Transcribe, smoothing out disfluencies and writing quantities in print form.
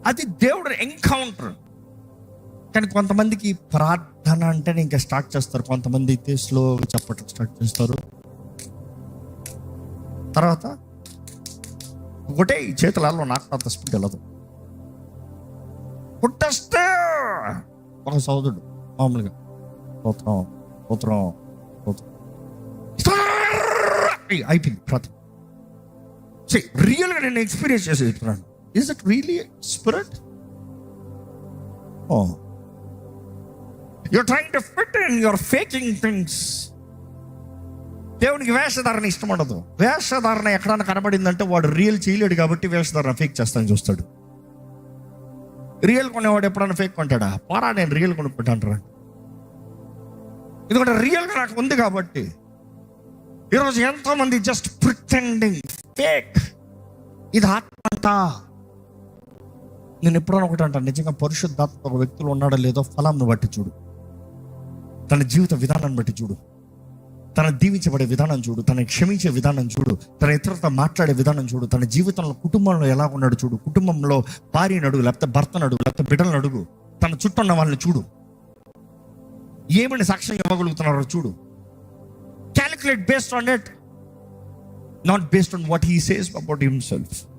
అది దేవుడు ఎన్కౌంటర్. కానీ కొంతమందికి ప్రార్థన అంటేనే ఇంకా స్టార్ట్ చేస్తారు. కొంతమంది అయితే స్లో చెప్పటం స్టార్ట్ చేస్తారు. తర్వాత ఒకటే ఈ చేతులలో నాకు అంత స్పీడ్ వెళ్ళదు. పుట్టస్తే ఒక సోదరుడు మామూలుగా పోత్రం పోత్రం పోత్రం అయిపోయింది ప్రార్థన. రియల్గా నేను ఎక్స్పీరియన్స్ చేసి చెప్తున్నాను. Is it really spirit? You're trying to fit in your faking things. దేవునికి వేషధారణ ఇష్టం ఉండదు. వేషధారణ ఎక్కడైనా కనబడిందంటే వాడు రియల్ చేయలేడు కాబట్టి వేషధారణ ఫేక్ చేస్తాను చూస్తాడు. రియల్ కొనేవాడు ఎప్పుడైనా ఫేక్ కొంటాడా? పోరా నేను రియల్ కొనుక్కుంటాను రా, ఎందుకంటే రియల్గా నాకు ఉంది కాబట్టి. ఈరోజు ఎంతో మంది జస్ట్ ప్రిటెండింగ్, ఫేక్. ఇది ఆత్మ అంట. నేను ఎప్పుడైనా ఒకటి అంటాను, నిజంగా పరిశుద్ధాత్మ ఒక వ్యక్తులు ఉన్నాడో లేదో ఫలాన్ని బట్టి చూడు, తన జీవిత విధానాన్ని బట్టి చూడు, తన దీవించబడే విధానం చూడు, తన క్షమించే విధానం చూడు, తన ఇతరులతో మాట్లాడే విధానం చూడు, తన జీవితంలో కుటుంబంలో ఎలా ఉన్నాడు చూడు, కుటుంబంలో భార్యను అడుగు, లేకపోతే భర్తను అడుగు, లేకపోతే బిడ్డలను అడుగు, తన చుట్టూ ఉన్న వాళ్ళని చూడు, ఏమని సాక్ష్యం ఇవ్వగలుగుతున్నారో చూడు. Calculate based on it, not based on what he says about himself.